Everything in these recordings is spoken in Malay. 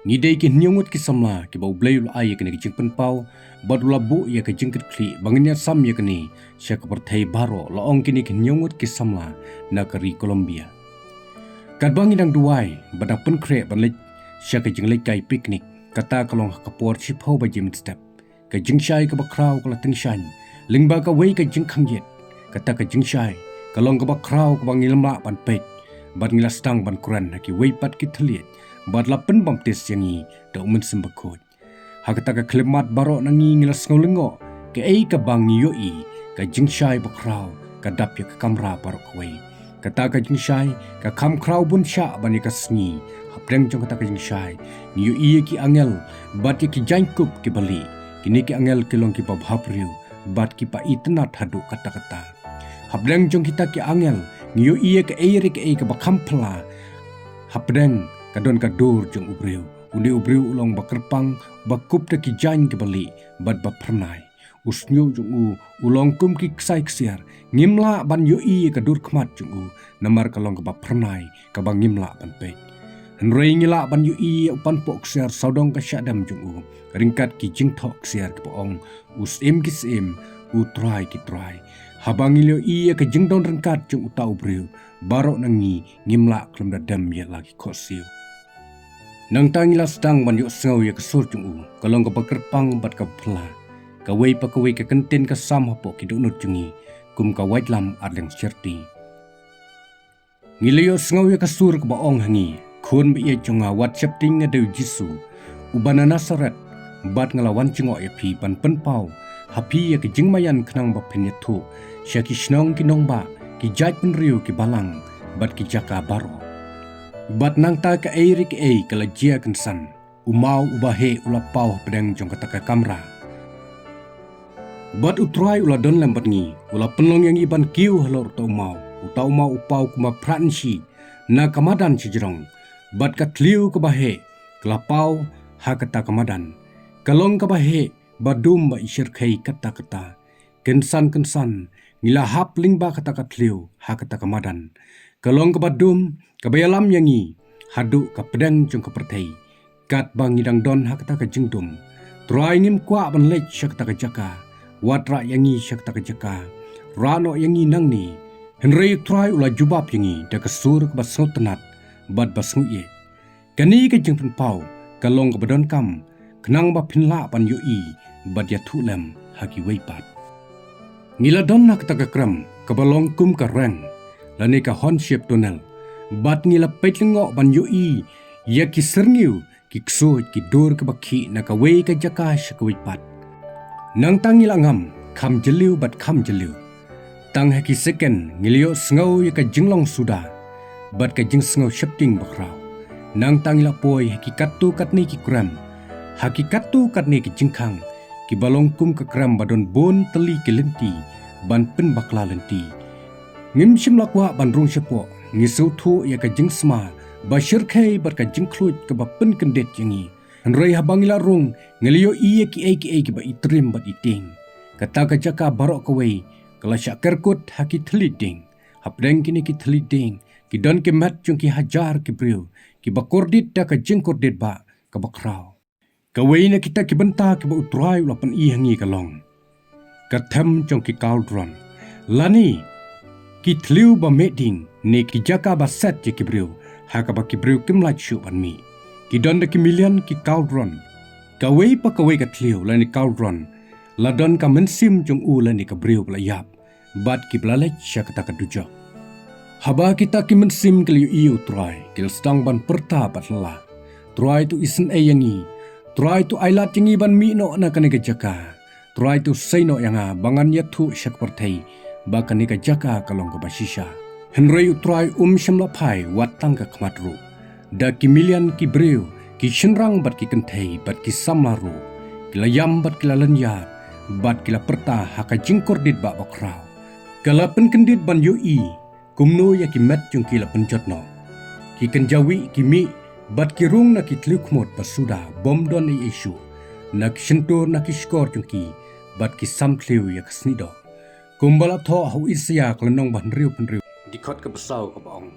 ngidai ki nyungut ki samla ki bau blay ul ay ki jing penpau bad labu ya ki jing kli bangnya sam ya kini sya ka perthai baro la ong kini ki nyungut ki samla na kari Colombia kat bangi dang duai badang pen kre ban lek sya ka jing lek kai piknik kata kalong ka por chip ho ba jim step ka jing shai ka ba kraw ka la ting shan lingba ka wei ka jing khang yet kata ka jing shai kalong ka ba kraw ka bang ilma ban pek bad ngila stang ban kuran ki wei pat ki thliet bad la pen baptis yangi da umen sembakot hakata ka klemat baro nangi ngila sngolengo ke ei ka bang yo i ka jingshai bakraw ka dap ya ka kamra baro kwei kata ka jingshai ka kam kraw bun sha bani ka sngi hapreng jong kata ka jingshai yo i ki angel bad ki jainkup ki bali kini ki angel kilong ki babhapriu bad ki pa itna thadu kata kata hapreng jong kita ki angel yo i ka ei ka bakampla hapreng kadon kadur jong ubreu undi ubreu ulong bakerpang bakup te ki jan ke bali bad ba pernai usnyu jong u ulong kum ki ksai ksiar ngimla ban yo i kadur khmat jong u namar kalong ka ba pernai ka ba ngimla ban pe henrei ngila ban yo i upan pok ksiar saudong ka syadam jong u ringkat ki jing thok ksiar ke ong usim ki sim u try ki try habang ilio i ka jing don ringkat jong uta ubreu barok nangi ngimla klum da dam ya lagi khosiu nang tangila stang ban yo sngau ya kesur jung u kalong ka bakerpang bat ka phla ka wei pa ka wei ka kenten ka sam hapo ki dunut jungi kum ka white lam adleng serti ngilio sngau ya kesur ka baong hangi khun bi ye junga whatsapp ting ngadu jisu ubana nasaret bat ngalawan jungo ya phi pan penpau hapi ya ki jingmayan khnang ba phen thu syaki snong ki nong ba ki jaj pen riu ki balang bat ki jaka baro bat nang ta ka eirik ei kala jia kan san umau ubahe ula pau pedang jong kata ka kamra bat utrai ula don lambat ngi ula penlong yang iban kiu halor to mau utau mau upau kuma pransi na kamadan sijrong bat ka tliu ka bahe kala pau ha kata kamadan kalong ka bahe badum ba isir khai kata kata kensan ngila hap lingba kata ka tliu ha kata kamadan kalong ka badum kabayalam yangi hadu ka pedang jong ka perthai kat bang ngidang don hakta ka jingdum trai ngim kwa ban lech shakta ka jaka watra yangi shakta ka jaka rano yangi nangni henrei trai ula jubab yangi da ka sur ka basngot tenat bad basngut ye kani ka jingpun pau kalong ka badon kam knang ba phinla pan yo i bad ya thulem haki weipat ngila don hakta ka kram ka balong kum ka rang lani ka honship tunnel bat ngila petlingo ban yo i ya ki serniu ki kso ki dor ka bakhi na ka wei ka jaka shakwi pat nang tangila ngam kham jeliu bat kham jeliu tang ha ki second ngilio sngo ya ka jinglong suda bat ka jing sngo shifting bakrau nang tangila poi ha ki katu katni ki kram ha ki katu katni ki jingkhang ki balong kum ka kram badon bon teli ki lenti ban pen bakla lenti ngim shim lakwa ban rung shepo ngisau thu ya ka jing sma bashir khai bar ka jing khlut ka ba pen kendet yangi hanrei habangila rung ngelio i ki ba itrim bat iting kata ka jaka barok ka wei kala syakar kut haki thliding hapreng kini ki thliding ki don ki mat chung ki hajar ki briu ki ba kordit ta ka jing kordit ba ka ba kraw ka wei na kita ki benta ki ba utrai lapan i hangi kalong ka tham chung ki cauldron lani ki thliu ba meeting ne ki jaka ba set je ki briu ha ka ba ki briu kim la chu ban mi ki don da ki million ki cauldron ka wei pa ka wei ka thliu la ni cauldron la don ka mensim jong u la ni ka briu la yap bat ki blalech sha ka dujo haba kita ki mensim kli iu try kil stang ban perta patla try tu isen ayangi try tu ailat tingi ban mi no na ka ni ka jaka try tu sei no yanga bangan ya thu shak perthai ba ka ni ka jaka kalong ka basisha henrei utrai shimla phai watang ka khmatru da ki million ki breu ki shinrang bat ki kenthei bat ki samaru kila yam bat kila lanya bat kila perta haka jingkor dit ba bakrau kala pen kendit ban yo i kumno ya ki met chung kila penjotno ki kenjawi ki mi bat ki rung na ki tliukmot pasuda bom don ai isu nak shintor na ki skor chung ki bat ki samthliu ya kasnido kumbala tho hau isya klenong ban riu penriu dikot ke besau ke baong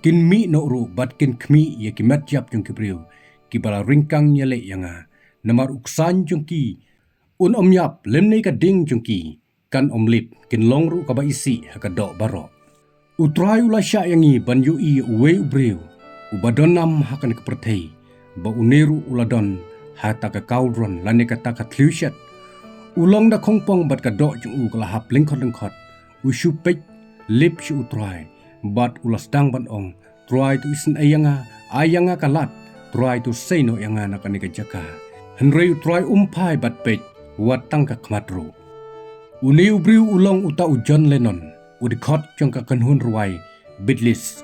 kin mi no ru bat kin khmi ye ki mat jap chung ki briu bala ringkang nyale yanga namar uksan jungki un yap lemne ka ding jungki kan lip kin longru ka ba isi haka dok baro utrai ula sya yangi banyu i uwe ubreu ubadonam hakan ka perthei ba uneru uladon hata ka kaulron lane ka ta ka thliushat ulong da khongpong bat ka dok jung u kala hap lengkhot usupek lip shu utrai bat ulas dang ban ong try to isen ayanga kalat try to say no yanga nakani ka jaka henrei try umpai bat pej watang ka kmatru uni ubriu ulong uta u John Lennon udikot jong ka kanhun ruai bitlis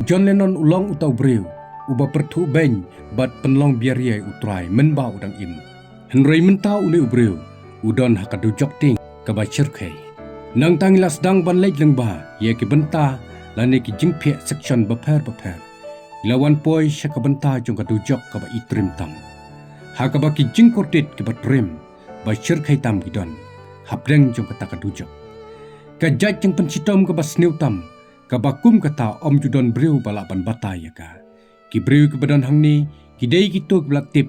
John Lennon ulong uta ubriu uba pertu ben bat penlong biaria utrai menba udang im henrei menta uni ubriu udon hakadu jokting ka ba cherkhei nang tangilas dang ban lej lengba ye ki benta lane ki jingphe section baper lawan poi syakabenta jong ka dujok ka ba itrim tam hakaba ki jingkortit ki batrim ba cherkhei tam gidon hapreng jong ka ta ka dujok ka jaj jeng pensitom ka ba sneu tam ka ba kum kata om judon breu bala ban bataya ka ki breu ki badan hangni ki dei ki tok blak tip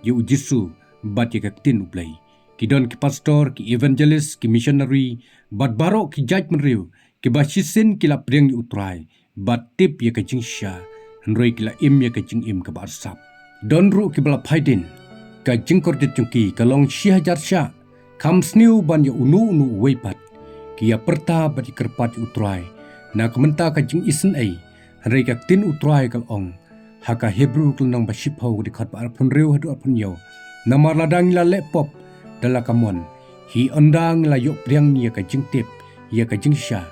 yu jisu bat ye ka tin ublai ki don ki pastor ki evangelist ki missionary bat baro ki jaj menriu ki ba sisin ki la preng yu utrai bat tip ye ka jingsha henroi ki la im ye ka jing im ka ba sap don ru ki bala phaidin ka jingkor dit jungki ka long 6000 sya kam sneu ban ye unu weipat ki ya perta bat kerpat utrai na kementa ka jing isen ai henrei ka tin utrai kal ong haka hebrew kelnong ba shipho di khat ba pun reu hadu apun yo namar ladang la lepop dala kamon hi ondang la yok priang ni ka jing tip ya ka jing sha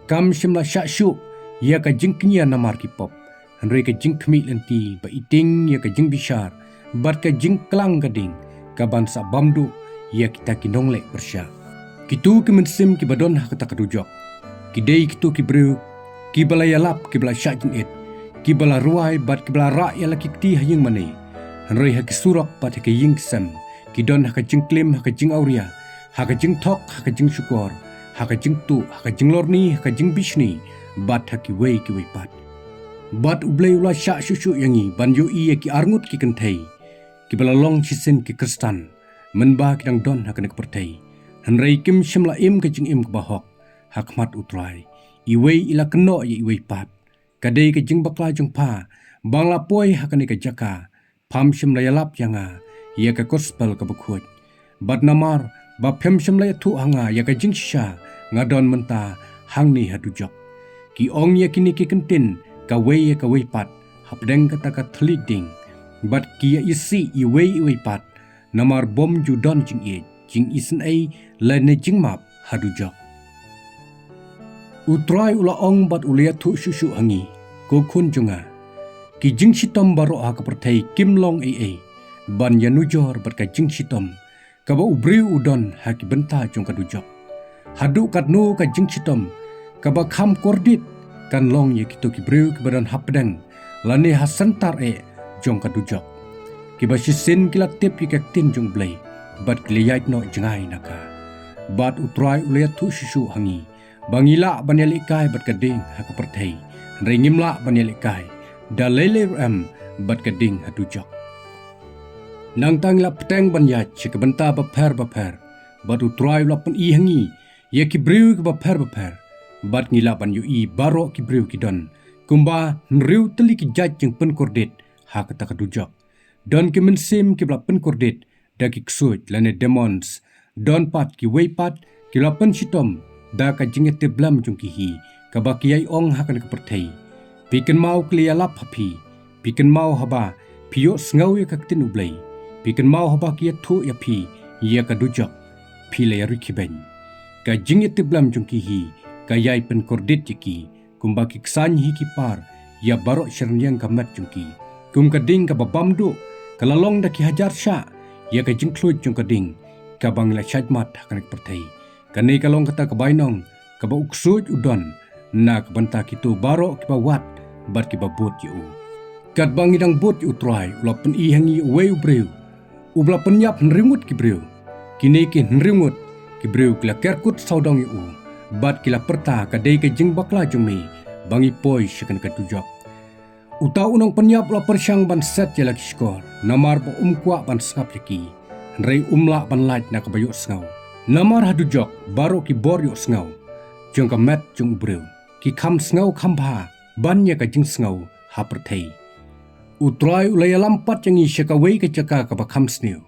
kam shimla sha shu ya ka jing knya namar ki pop henrei ka jing khmi lenti ba iting ya ka jing bishar bat ka jing klang gading ka bansa bamdu ya kita kinong le bersya kitu ki mensim ki badon ha kata kadujok ki dei kitu ki breu ki bala yalap ki bala sha jing et ki bala ruai bat ki bala ra ya la ki ti hayeng mane henrei ha ki surak pat ki ying sam ki don ha ka jing klim ha ka jing auria ha ka jing thok ha ka jing syukur ha ka jing tu ha ka jing lorni ha ka jing bishni bat ha ki wei pat bat ublei ula sha shushu yangi banjo i ki arngut ki kenthei ki bala long chisen ki kristan menba ki dang don ha ka nek perthei henrei kim shimla im ka jing im ka bahok hakmat utrai i wei ila keno ye i wei pat kadei ka jing bakla jung pa bangla poi ha ka nek jaka pham shimla yalap yanga ye ka gospel ka bukhoj bat namar ba phem shimla thu hanga ye ka jing sha ngadon menta hangni hadujok ki ong ye kini ki kentin ka wei pat hapdeng kata ka thliding bat ki ya isi i wei pat namar bom ju don jing isen ai lane jing map hadujok utrai ula ong bat ulia thu shushu hangi ko khun junga ki jing sitom baro ha ka perthai kimlong ai ban yanujor bat ka jing sitom ka ba ubri udon ha ki benta jong ka dujok hadu katnu ka jing sitom ka ba kham kordit kan long ye kitu ki breu ki badan hapdeng lane hasantar jong ka dujok ki ba sisin ki la tip ki tin jong blai bat kliyait no jangai naka bat utrai ulia thu shushu hangi bangila baneli kai bat kading ha ka perthai ringimla baneli kai da lele am bat kading hadujok nang tangla peteng banya chik benta ba pher bat utrai ula pen i hangi ye ki breu ki ba pher bat ngila ban yu i baro ki breu ki don kumba nriu teli ki jaj jeng pen kordit ha ka ta kadujok don ki mensim ki bla pen kordit da ki ksuit lane demons don pat ki wei pat ki la pen sitom da ka jingete blam jung ki hi ka ba ki ai ong ha ka ka perthei piken mau klia lap hapi piken mau haba pio sngau ye ka tin ublei piken mau haba ki thu ya phi ye ka dujok phi le ri kiben ka jingete blam jung ki hi ka yai pen kordit ki kumba ki ksan hi ki par ya baro shernyang ka mat jung ki kum ka ding ka babam du ka lalong da ki hajar sha ya ka jing khluit jung ka ding ka bangla chajmat ha ka perthei kanei ka long kata ka bainong ka ba uksuj udon na ka banta ki tu baro ki ba wat bat ki ba bot yu kat bangi dang bot yu trai ula pen i hangi wei breu ubla penyap nrimut ki breu kini ki nrimut ki breu kla kerkut saudong yu bat kila perta ka dei ka jing bakla jumi bangi poi shikan ka tujok Utau unang penyap la persyang ban set je lagi skor. Namar pa kuak ban sngap yaki. Rei umla ban lait na kabayuk sngau. Namar hadu jok baru ki bor yuk sngau. Jong ka met jong ubreu. Ki kam sngau kam bha. Ban ya ka jing sngau ha perthei. Utrai ulaya lampat yang isya ka wei ka jaka ka ba kam sniu.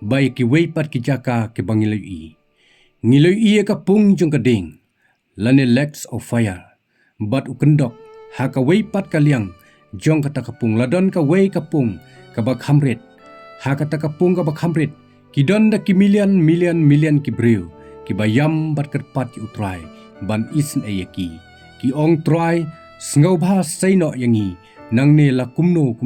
Bai ki wei pat ki jaka ke bangilau i. Ngilau i ka pung jong ka ding. Lane legs of fire. Bat ukendok ha ka wei pat ka liang. Jong kata kapung ladon ka wei kapung ka ba khamret. Ha kata kapung ka ba khamret. Ki don da ki million ki breu. Ki bayam bat kerpat ki utrai. Ban isen ayaki. Ki ong trai sngau bha saino yangi. Nang ne la kumno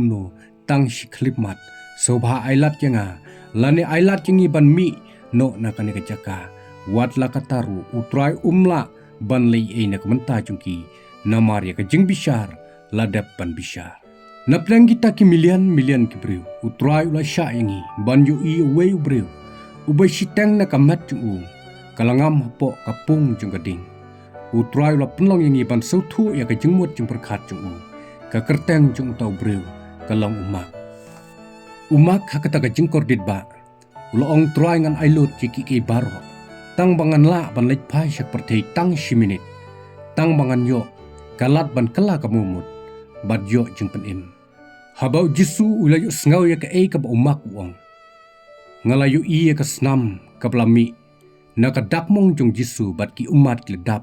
tang shi klip mat. So bha ailat yanga. Lane ailat yangi ban mi no na ka ne ka jaka. Wat la kataru utrai umla ban lei e na kamenta jungki. Namar ya ka jing bishar. Ladap ban bishar. Naplang kita ki million ki breu. Utrai ula sya yangi. Banyu i wei breu. Ubay sitang na kamat jung u. Kalangam hapo kapung jung gading. Utrai ula penlong yangi ban sautu ya ka jengmut jung perkat jung u. Ka kerteng jung tau breu. Kalang umak. Umak hakata ka jengkor ditba. Ula ong trai ngan ailut ki ki baro. Tang bangan la ban leit pai syak pertei tang shiminit. Tang bangan yo. Kalat ban kala kamumut. Bat yo jeng penim. Habau jisu ulayu sngau ya ka ka ba umak uang. Ngalayu iya ka snam ka blami. Na ka dakmong jong jisu bat ki umat ledap.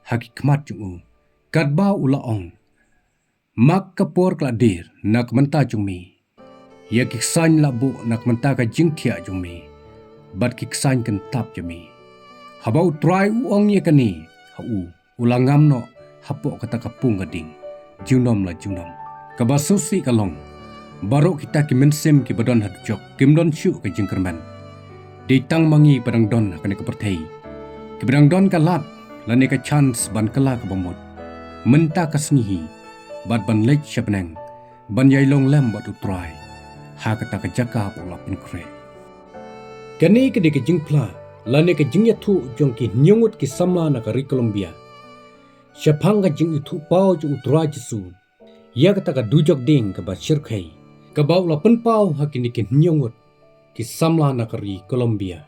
Haki kmat jong u. Kadba ulaong. Mak ka por kladir na kmenta jong mi. Ya ki ksan labu na kmenta ka jing tia jong mi. Bat ki ksan kan tap jong mi. Habau try uang ya ka ni. Hau ulangam no hapo kata kapung gading. Junom la junom. Kabasusi kalong. Baru kita ki mensem ki badon hadjok. Kim don syu ke jingkerman. Ditang mangi padang don kane ke perthei. Ki badang don ka lat. Lane ka chance ban kala ka bamot. Menta ka sngihi. Bat ban lech syapneng. Ban yai long lem bat utrai. Ha kata ka jaka pula pin kre. Kani ke de ke jingpla. Lane ka jingyathu jong ki nyungut ki samla na ka ri Colombia. Syapang ka jing itu pau ju utrai jisu. Ya kata ka dujok ding ka ba syirkhai. Ka bau la pen pau hakini ki nyungut ki samla na ka ri Colombia.